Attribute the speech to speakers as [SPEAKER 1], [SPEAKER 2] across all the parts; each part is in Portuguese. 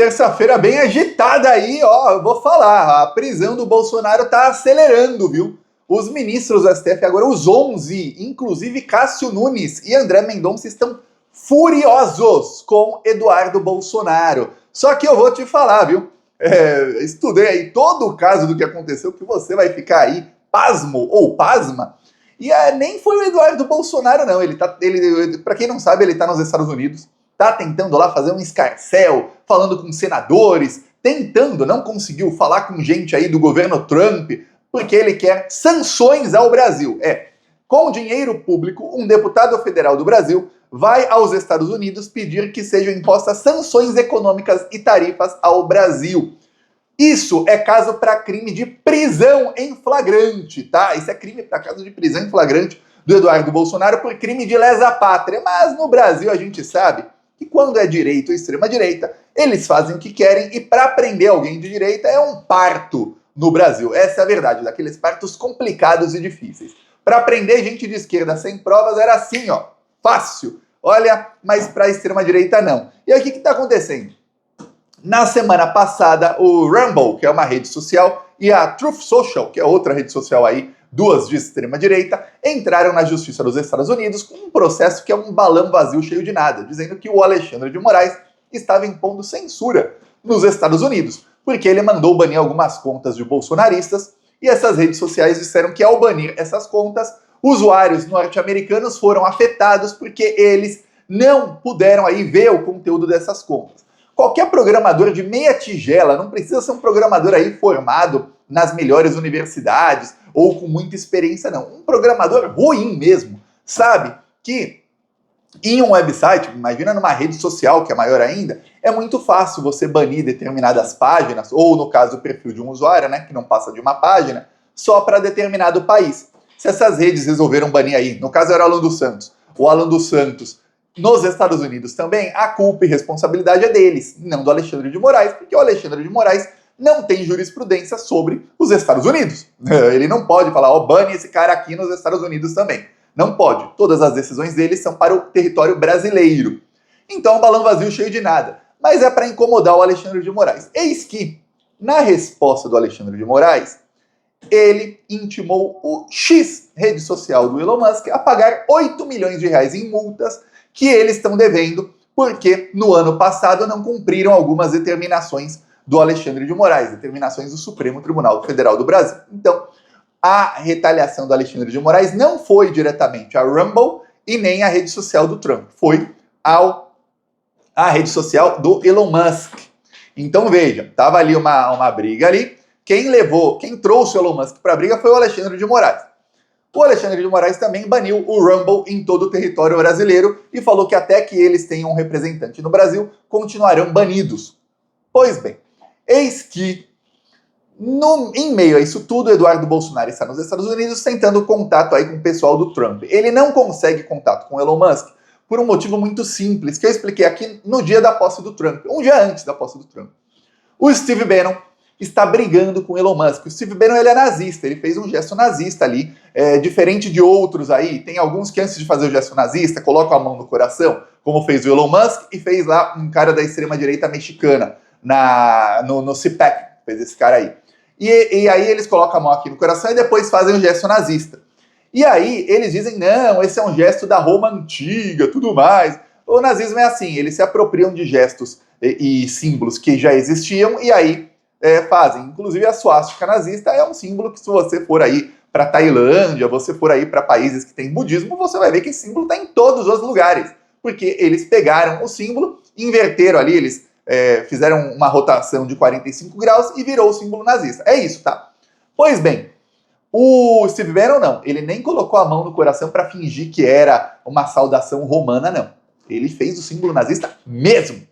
[SPEAKER 1] terça-feira bem agitada aí, ó, eu vou falar, a prisão do Bolsonaro tá acelerando, viu? Os ministros do STF, agora os 11, inclusive Cássio Nunes e André Mendonça, estão furiosos com Eduardo Bolsonaro. Só que eu vou te falar, viu? Estudei aí todo o caso do que aconteceu, que você vai ficar aí pasmo ou pasma. E nem foi o Eduardo Bolsonaro, não. Pra quem não sabe, ele tá nos Estados Unidos, tá tentando lá fazer um escarcéu, falando com senadores, tentando, não conseguiu falar com gente aí do governo Trump, porque ele quer sanções ao Brasil. Com dinheiro público, um deputado federal do Brasil vai aos Estados Unidos pedir que sejam impostas sanções econômicas e tarifas ao Brasil. Isso é caso para crime de prisão em flagrante, tá? Isso é crime para caso de prisão em flagrante do Eduardo Bolsonaro por crime de lesa pátria. Mas no Brasil a gente sabe que quando é direita ou extrema-direita, eles fazem o que querem e para prender alguém de direita é um parto no Brasil. Essa é a verdade, daqueles partos complicados e difíceis. Para prender gente de esquerda sem provas era assim, ó, fácil. Olha, mas para a extrema-direita não. E aí o que está acontecendo? Na semana passada, o Rumble, que é uma rede social, e a Truth Social, que é outra rede social aí, duas de extrema-direita, entraram na Justiça dos Estados Unidos com um processo que é um balão vazio cheio de nada, dizendo que o Alexandre de Moraes estava impondo censura nos Estados Unidos, porque ele mandou banir algumas contas de bolsonaristas, e essas redes sociais disseram que ao banir essas contas, usuários norte-americanos foram afetados porque eles não puderam aí ver o conteúdo dessas contas. Qualquer programador de meia tigela, não precisa ser um programador aí formado nas melhores universidades ou com muita experiência, não. Um programador ruim mesmo, sabe que em um website, imagina numa rede social que é maior ainda, é muito fácil você banir determinadas páginas, ou no caso o perfil de um usuário, né, que não passa de uma página, só para determinado país. Se essas redes resolveram banir aí, no caso era o Alan dos Santos, nos Estados Unidos também, a culpa e responsabilidade é deles, não do Alexandre de Moraes, porque o Alexandre de Moraes não tem jurisprudência sobre os Estados Unidos. Ele não pode falar, bane esse cara aqui nos Estados Unidos também. Não pode. Todas as decisões dele são para o território brasileiro. Então, um balão vazio cheio de nada. Mas é para incomodar o Alexandre de Moraes. Eis que, na resposta do Alexandre de Moraes, ele intimou o X, rede social do Elon Musk, a pagar 8 milhões de reais em multas que eles estão devendo porque no ano passado não cumpriram algumas determinações do Alexandre de Moraes, determinações do Supremo Tribunal Federal do Brasil. Então, a retaliação do Alexandre de Moraes não foi diretamente a Rumble e nem a rede social do Trump, foi a rede social do Elon Musk. Então veja, tava ali uma briga ali, quem trouxe o Elon Musk para a briga foi o Alexandre de Moraes. O Alexandre de Moraes também baniu o Rumble em todo o território brasileiro e falou que até que eles tenham um representante no Brasil, continuarão banidos. Pois bem, eis que, em meio a isso tudo, Eduardo Bolsonaro está nos Estados Unidos tentando contato aí com o pessoal do Trump. Ele não consegue contato com o Elon Musk por um motivo muito simples, que eu expliquei aqui no dia da posse do Trump, um dia antes da posse do Trump. O Steve Bannon está brigando com o Elon Musk. O Steve Bannon, ele é nazista, ele fez um gesto nazista ali, diferente de outros aí. Tem alguns que antes de fazer o gesto nazista, colocam a mão no coração, como fez o Elon Musk e fez lá um cara da extrema-direita mexicana, no CPAC, fez esse cara aí. E aí eles colocam a mão aqui no coração e depois fazem o gesto nazista. E aí eles dizem, não, esse é um gesto da Roma antiga, tudo mais. O nazismo é assim, eles se apropriam de gestos e símbolos que já existiam e aí fazem. Inclusive a suástica nazista é um símbolo que se você for aí para Tailândia, você for aí para países que tem budismo, você vai ver que esse símbolo está em todos os lugares. Porque eles pegaram o símbolo, inverteram ali, eles fizeram uma rotação de 45 graus e virou o símbolo nazista. É isso, tá? Pois bem, o Steve Bannon não, ele nem colocou a mão no coração para fingir que era uma saudação romana, não. Ele fez o símbolo nazista mesmo.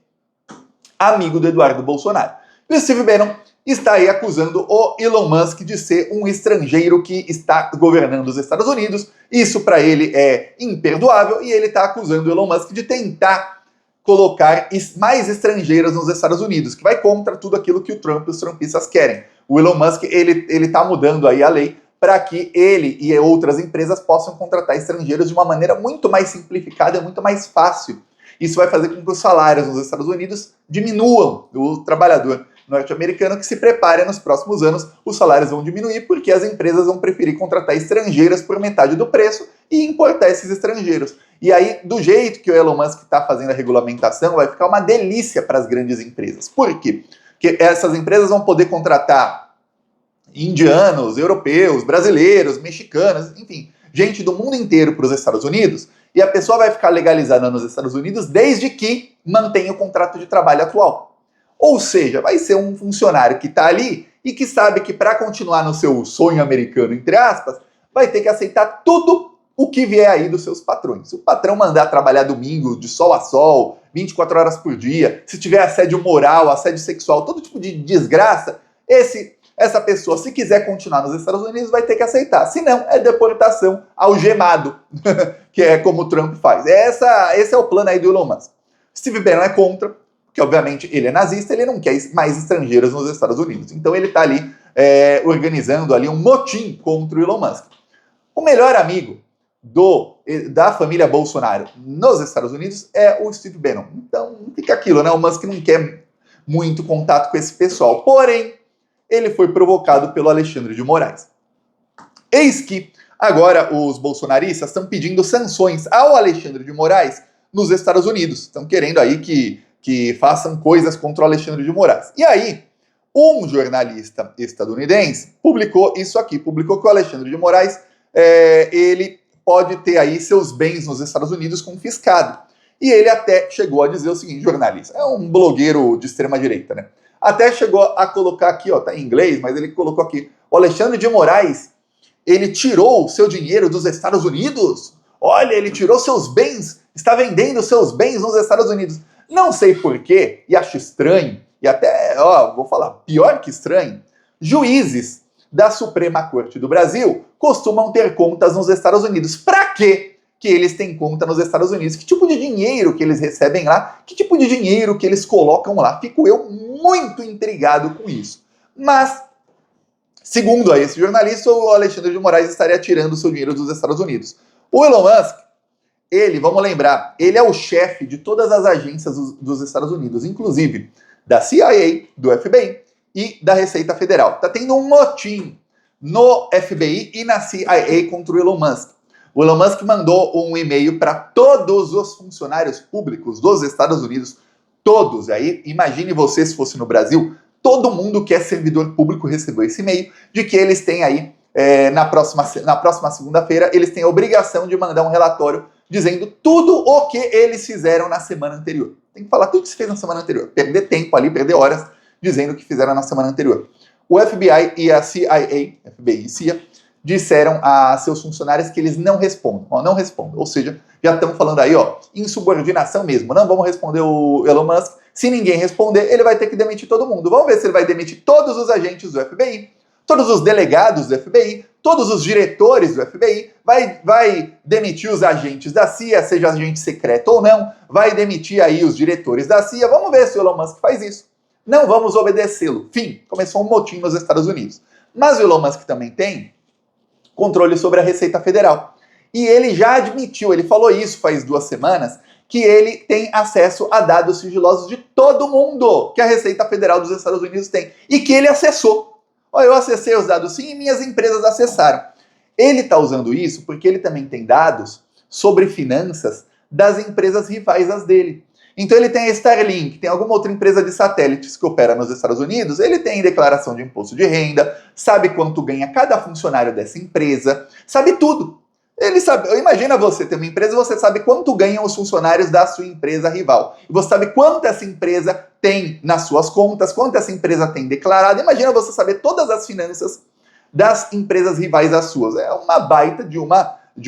[SPEAKER 1] Amigo do Eduardo Bolsonaro. E o Steve Bannon está aí acusando o Elon Musk de ser um estrangeiro que está governando os Estados Unidos. Isso para ele é imperdoável e ele está acusando o Elon Musk de tentar colocar mais estrangeiros nos Estados Unidos, que vai contra tudo aquilo que o Trump e os trumpistas querem. O Elon Musk, ele está mudando aí a lei para que ele e outras empresas possam contratar estrangeiros de uma maneira muito mais simplificada e muito mais fácil. Isso vai fazer com que os salários nos Estados Unidos diminuam. O trabalhador norte-americano que se prepare nos próximos anos, os salários vão diminuir porque as empresas vão preferir contratar estrangeiros por metade do preço e importar esses estrangeiros. E aí, do jeito que o Elon Musk está fazendo a regulamentação, vai ficar uma delícia para as grandes empresas. Por quê? Porque essas empresas vão poder contratar indianos, europeus, brasileiros, mexicanos, enfim, gente do mundo inteiro para os Estados Unidos, e a pessoa vai ficar legalizada nos Estados Unidos desde que mantenha o contrato de trabalho atual. Ou seja, vai ser um funcionário que está ali e que sabe que para continuar no seu sonho americano, entre aspas, vai ter que aceitar tudo o que vier aí dos seus patrões. Se o patrão mandar trabalhar domingo, de sol a sol, 24 horas por dia, se tiver assédio moral, assédio sexual, todo tipo de desgraça, essa pessoa, se quiser continuar nos Estados Unidos, vai ter que aceitar. Se não, é deportação algemado, que é como o Trump faz. Esse é o plano aí do Elon Musk. Steve Bannon é contra, porque obviamente ele é nazista, ele não quer mais estrangeiros nos Estados Unidos. Então ele está ali organizando ali um motim contra o Elon Musk. O melhor amigo da família Bolsonaro nos Estados Unidos é o Steve Bannon. Então fica aquilo, né? O Musk não quer muito contato com esse pessoal. Porém, ele foi provocado pelo Alexandre de Moraes. Eis que agora os bolsonaristas estão pedindo sanções ao Alexandre de Moraes nos Estados Unidos. Estão querendo aí que façam coisas contra o Alexandre de Moraes. E aí, um jornalista estadunidense publicou isso aqui, publicou que o Alexandre de Moraes ele pode ter aí seus bens nos Estados Unidos confiscados. E ele até chegou a dizer o seguinte, jornalista, é um blogueiro de extrema-direita, né? Até chegou a colocar aqui, ó, tá em inglês, mas ele colocou aqui, o Alexandre de Moraes, ele tirou o seu dinheiro dos Estados Unidos? Olha, ele tirou seus bens, está vendendo seus bens nos Estados Unidos. Não sei porquê, e acho estranho, e até, ó, vou falar, pior que estranho, juízes da Suprema Corte do Brasil costumam ter contas nos Estados Unidos. Pra quê que eles têm conta nos Estados Unidos? Que tipo de dinheiro que eles recebem lá? Que tipo de dinheiro que eles colocam lá? Fico eu muito intrigado com isso. Mas, segundo esse jornalista, o Alexandre de Moraes estaria tirando o seu dinheiro dos Estados Unidos. O Elon Musk, vamos lembrar, ele é o chefe de todas as agências dos Estados Unidos, inclusive da CIA, do FBI e da Receita Federal. Está tendo um motim no FBI e na CIA contra o Elon Musk. O Elon Musk mandou um e-mail para todos os funcionários públicos dos Estados Unidos, todos. Aí, imagine você se fosse no Brasil, todo mundo que é servidor público recebeu esse e-mail de que eles têm aí, na próxima segunda-feira, eles têm a obrigação de mandar um relatório dizendo tudo o que eles fizeram na semana anterior. Tem que falar tudo que se fez na semana anterior, perder tempo ali, perder horas dizendo o que fizeram na semana anterior. O FBI e a CIA, FBI e CIA, disseram a seus funcionários que eles não respondam, ou seja, já estão falando aí, ó, insubordinação mesmo, não vamos responder o Elon Musk, se ninguém responder, ele vai ter que demitir todo mundo. Vamos ver se ele vai demitir todos os agentes do FBI, todos os delegados do FBI, todos os diretores do FBI, vai demitir os agentes da CIA, seja agente secreto ou não, vai demitir aí os diretores da CIA, vamos ver se o Elon Musk faz isso. Não vamos obedecê-lo. Fim, começou um motim nos Estados Unidos. Mas o Elon Musk também tem controle sobre a Receita Federal. E ele já admitiu, ele falou isso faz 2 semanas, que ele tem acesso a dados sigilosos de todo mundo que a Receita Federal dos Estados Unidos tem. E que ele acessou. Ó, eu acessei os dados sim e minhas empresas acessaram. Ele está usando isso porque ele também tem dados sobre finanças das empresas rivais às dele. Então ele tem a Starlink, tem alguma outra empresa de satélites que opera nos Estados Unidos, ele tem declaração de imposto de renda, sabe quanto ganha cada funcionário dessa empresa, sabe tudo. Ele sabe, imagina você ter uma empresa, você sabe quanto ganham os funcionários da sua empresa rival. E você sabe quanto essa empresa tem nas suas contas, quanto essa empresa tem declarado. Imagina você saber todas as finanças das empresas rivais às suas. É uma baita de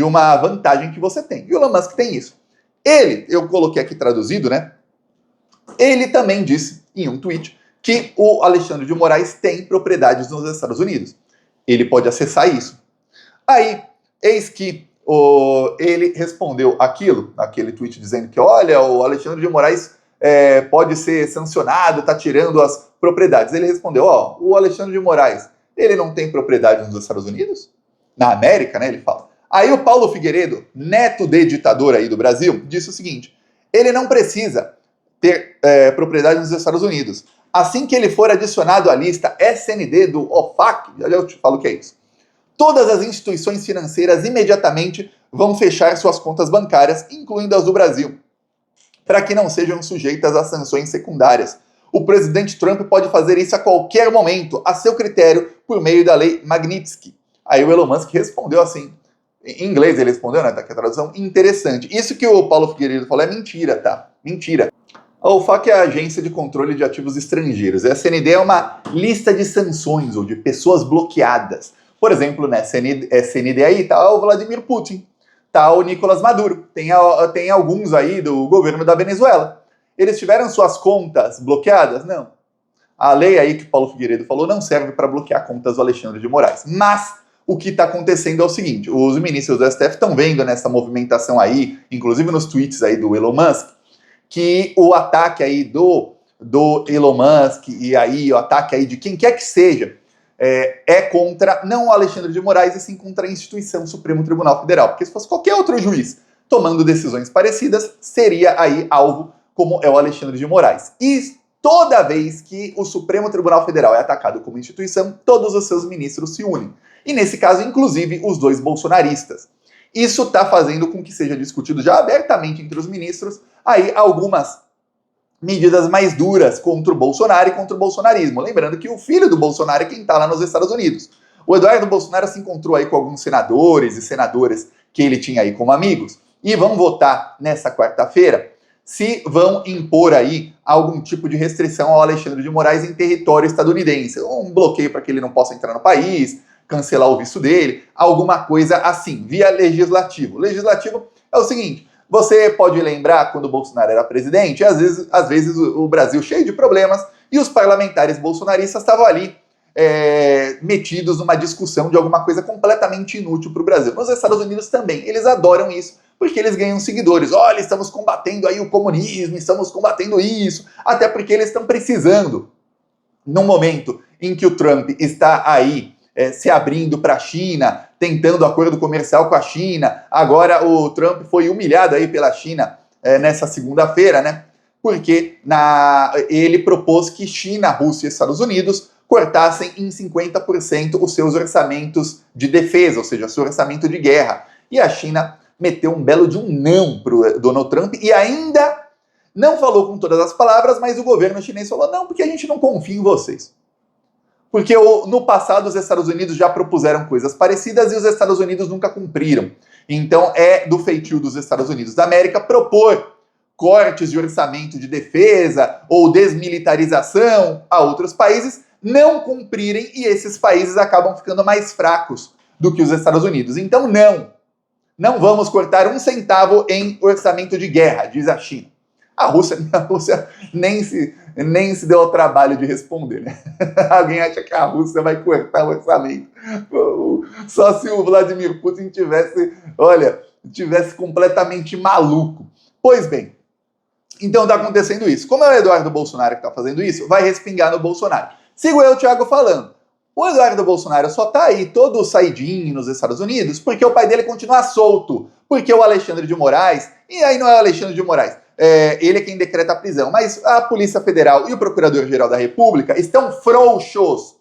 [SPEAKER 1] uma vantagem que você tem. E o Elon Musk tem isso. Ele, eu coloquei aqui traduzido, né? Ele também disse em um tweet que o Alexandre de Moraes tem propriedades nos Estados Unidos. Ele pode acessar isso. Aí, eis que ele respondeu aquele tweet dizendo que, olha, o Alexandre de Moraes pode ser sancionado, tá tirando as propriedades. Ele respondeu, ó, o Alexandre de Moraes, ele não tem propriedade nos Estados Unidos? Na América, né, ele fala. Aí o Paulo Figueiredo, neto de ditador aí do Brasil, disse o seguinte, Ele não precisa ter propriedade nos Estados Unidos. Assim que ele for adicionado à lista SND do OFAC, já eu te falo o que é isso, todas as instituições financeiras imediatamente vão fechar suas contas bancárias, incluindo as do Brasil, para que não sejam sujeitas a sanções secundárias. O presidente Trump pode fazer isso a qualquer momento, a seu critério, por meio da lei Magnitsky. Aí o Elon Musk respondeu assim, em inglês ele respondeu, né, tá aqui a tradução, interessante. Isso que o Paulo Figueiredo falou é mentira, tá? Mentira. A OFAC é a Agência de Controle de Ativos Estrangeiros. A SND é uma lista de sanções ou de pessoas bloqueadas. Por exemplo, né, SND aí tá o Vladimir Putin, tá o Nicolás Maduro, tem alguns aí do governo da Venezuela. Eles tiveram suas contas bloqueadas? Não. A lei aí que o Paulo Figueiredo falou não serve para bloquear contas do Alexandre de Moraes. Mas o que está acontecendo é o seguinte, os ministros do STF estão vendo nessa movimentação aí, inclusive nos tweets aí do Elon Musk, que o ataque aí do Elon Musk e aí o ataque aí de quem quer que seja é contra, não o Alexandre de Moraes, e sim contra a instituição Supremo Tribunal Federal. Porque se fosse qualquer outro juiz tomando decisões parecidas, seria aí alvo como é o Alexandre de Moraes. E toda vez que o Supremo Tribunal Federal é atacado como instituição, todos os seus ministros se unem. E nesse caso, inclusive, os dois bolsonaristas. Isso está fazendo com que seja discutido já abertamente entre os ministros aí algumas medidas mais duras contra o Bolsonaro e contra o bolsonarismo. Lembrando que o filho do Bolsonaro é quem está lá nos Estados Unidos. O Eduardo Bolsonaro se encontrou aí com alguns senadores e senadoras que ele tinha aí como amigos e vão votar nessa quarta-feira se vão impor aí algum tipo de restrição ao Alexandre de Moraes em território estadunidense. Um bloqueio para que ele não possa entrar no país, cancelar o visto dele, alguma coisa assim, via legislativo. O legislativo é o seguinte, você pode lembrar quando o Bolsonaro era presidente, às vezes o Brasil cheio de problemas e os parlamentares bolsonaristas estavam ali metidos numa discussão de alguma coisa completamente inútil para o Brasil. Nos Estados Unidos também, eles adoram isso, porque eles ganham seguidores. Olha, estamos combatendo aí o comunismo, estamos combatendo isso, até porque eles estão precisando, num momento em que o Trump está aí se abrindo para a China, tentando acordo comercial com a China. Agora o Trump foi humilhado aí pela China nessa segunda-feira, né? Porque ele propôs que China, Rússia e Estados Unidos cortassem em 50% os seus orçamentos de defesa, ou seja, seu orçamento de guerra. E a China meteu um belo de um não para o Donald Trump e ainda não falou com todas as palavras, mas o governo chinês falou, não, porque a gente não confia em vocês. Porque no passado os Estados Unidos já propuseram coisas parecidas e os Estados Unidos nunca cumpriram. Então é do feitio dos Estados Unidos da América propor cortes de orçamento de defesa ou desmilitarização a outros países, não cumprirem e esses países acabam ficando mais fracos do que os Estados Unidos. Então não vamos cortar um centavo em orçamento de guerra, diz a China. A Rússia nem se deu ao trabalho de responder, né? Alguém acha que a Rússia vai cortar o orçamento? Só se o Vladimir Putin tivesse completamente maluco. Pois bem, então está acontecendo isso. Como é o Eduardo Bolsonaro que está fazendo isso, vai respingar no Bolsonaro. Sigo eu, Thiago, falando. O Eduardo Bolsonaro só está aí todo saidinho nos Estados Unidos porque o pai dele continua solto. Porque o Alexandre de Moraes, e aí não é o Alexandre de Moraes, ele é quem decreta a prisão, mas a Polícia Federal e o Procurador-Geral da República estão frouxos,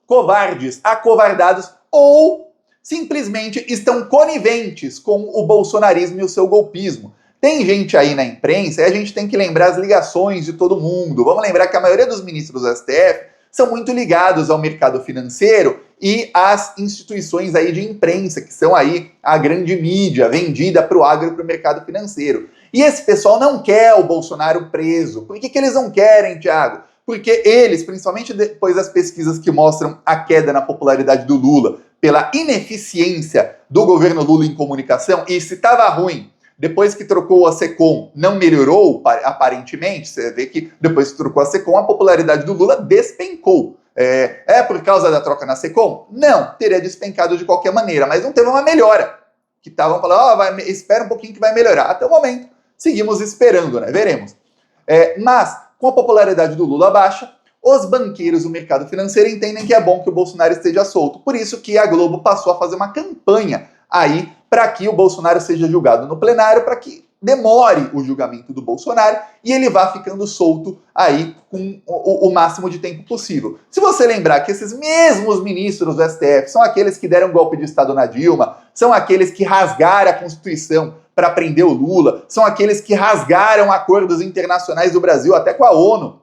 [SPEAKER 1] covardes, acovardados ou simplesmente estão coniventes com o bolsonarismo e o seu golpismo. Tem gente aí na imprensa e a gente tem que lembrar as ligações de todo mundo. Vamos lembrar que a maioria dos ministros do STF são muito ligados ao mercado financeiro e às instituições aí de imprensa, que são aí a grande mídia vendida para o agro e para o mercado financeiro. E esse pessoal não quer o Bolsonaro preso. Por que eles não querem, Thiago? Porque eles, principalmente depois das pesquisas que mostram a queda na popularidade do Lula, pela ineficiência do governo Lula em comunicação, e se estava ruim, depois que trocou a SECOM, não melhorou, aparentemente, você vê que depois que trocou a SECOM, a popularidade do Lula despencou. É por causa da troca na SECOM? Não, teria despencado de qualquer maneira, mas não teve uma melhora. Que estavam falando, espera um pouquinho que vai melhorar. Até o momento, seguimos esperando, né? Veremos. Mas, com a popularidade do Lula baixa, os banqueiros do mercado financeiro entendem que é bom que o Bolsonaro esteja solto. Por isso que a Globo passou a fazer uma campanha aí para que o Bolsonaro seja julgado no plenário, para que demore o julgamento do Bolsonaro e ele vá ficando solto aí com o máximo de tempo possível. Se você lembrar que esses mesmos ministros do STF são aqueles que deram golpe de Estado na Dilma, são aqueles que rasgaram a Constituição para prender o Lula, são aqueles que rasgaram acordos internacionais do Brasil, até com a ONU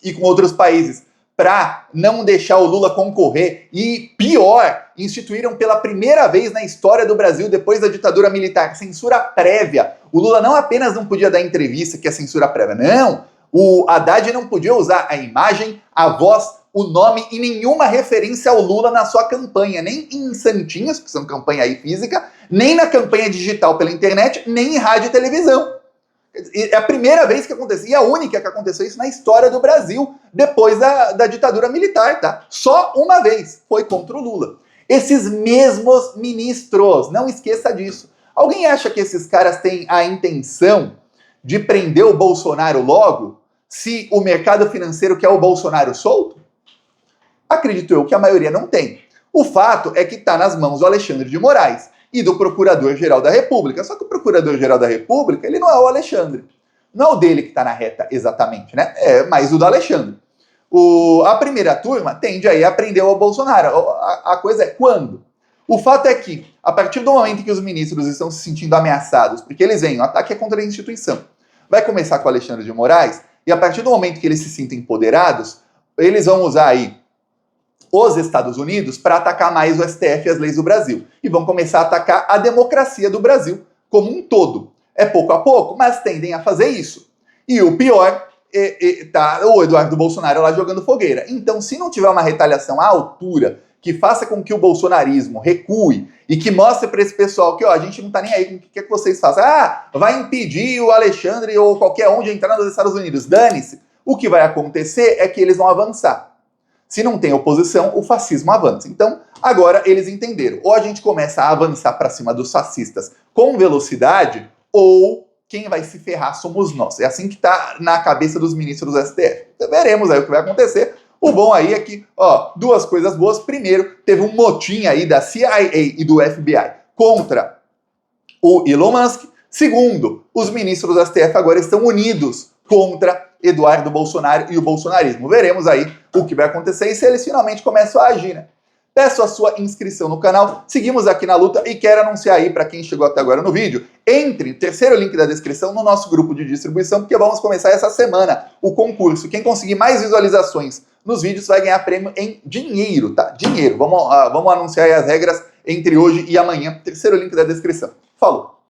[SPEAKER 1] e com outros países, para não deixar o Lula concorrer e, pior, instituíram pela primeira vez na história do Brasil, depois da ditadura militar, censura prévia. O Lula não apenas não podia dar entrevista, que é censura prévia, não. O Haddad não podia usar a imagem, a voz, o nome e nenhuma referência ao Lula na sua campanha, nem em santinhos, que são campanha aí física, nem na campanha digital pela internet, nem em rádio e televisão. É a primeira vez que aconteceu, e a única que aconteceu isso na história do Brasil, depois da ditadura militar, tá? Só uma vez, foi contra o Lula. Esses mesmos ministros, não esqueça disso. Alguém acha que esses caras têm a intenção de prender o Bolsonaro logo, se o mercado financeiro quer o Bolsonaro solto? Acredito eu que a maioria não tem. O fato é que está nas mãos do Alexandre de Moraes e do Procurador-Geral da República. Só que o Procurador-Geral da República, ele não é o Alexandre. Não é o dele que está na reta exatamente, né? É mais o do Alexandre. A primeira turma tende aí a prender o Bolsonaro. A coisa é quando? O fato é que, a partir do momento que os ministros estão se sentindo ameaçados, porque eles veem, o ataque é contra a instituição, vai começar com o Alexandre de Moraes, e a partir do momento que eles se sentem empoderados, eles vão usar aí os Estados Unidos para atacar mais o STF e as leis do Brasil. E vão começar a atacar a democracia do Brasil como um todo. É pouco a pouco, mas tendem a fazer isso. E o pior, tá o Eduardo Bolsonaro lá jogando fogueira. Então, se não tiver uma retaliação à altura, que faça com que o bolsonarismo recue e que mostre para esse pessoal que, ó, a gente não tá nem aí com o que vocês fazem. Ah, vai impedir o Alexandre ou qualquer um de entrar nos Estados Unidos. Dane-se. O que vai acontecer é que eles vão avançar. Se não tem oposição, o fascismo avança. Então, agora eles entenderam. Ou a gente começa a avançar para cima dos fascistas com velocidade, ou quem vai se ferrar somos nós. É assim que está na cabeça dos ministros do STF. Então, veremos aí o que vai acontecer. O bom aí é que, ó, duas coisas boas. Primeiro, teve um motim aí da CIA e do FBI contra o Elon Musk. Segundo, os ministros do STF agora estão unidos contra Eduardo Bolsonaro e o bolsonarismo. Veremos aí o que vai acontecer e se eles finalmente começam a agir, né? Peço a sua inscrição no canal, seguimos aqui na luta e quero anunciar aí para quem chegou até agora no vídeo, entre, terceiro link da descrição, no nosso grupo de distribuição, porque vamos começar essa semana o concurso. Quem conseguir mais visualizações nos vídeos vai ganhar prêmio em dinheiro, tá? Dinheiro. Vamos anunciar aí as regras entre hoje e amanhã. Terceiro link da descrição. Falou!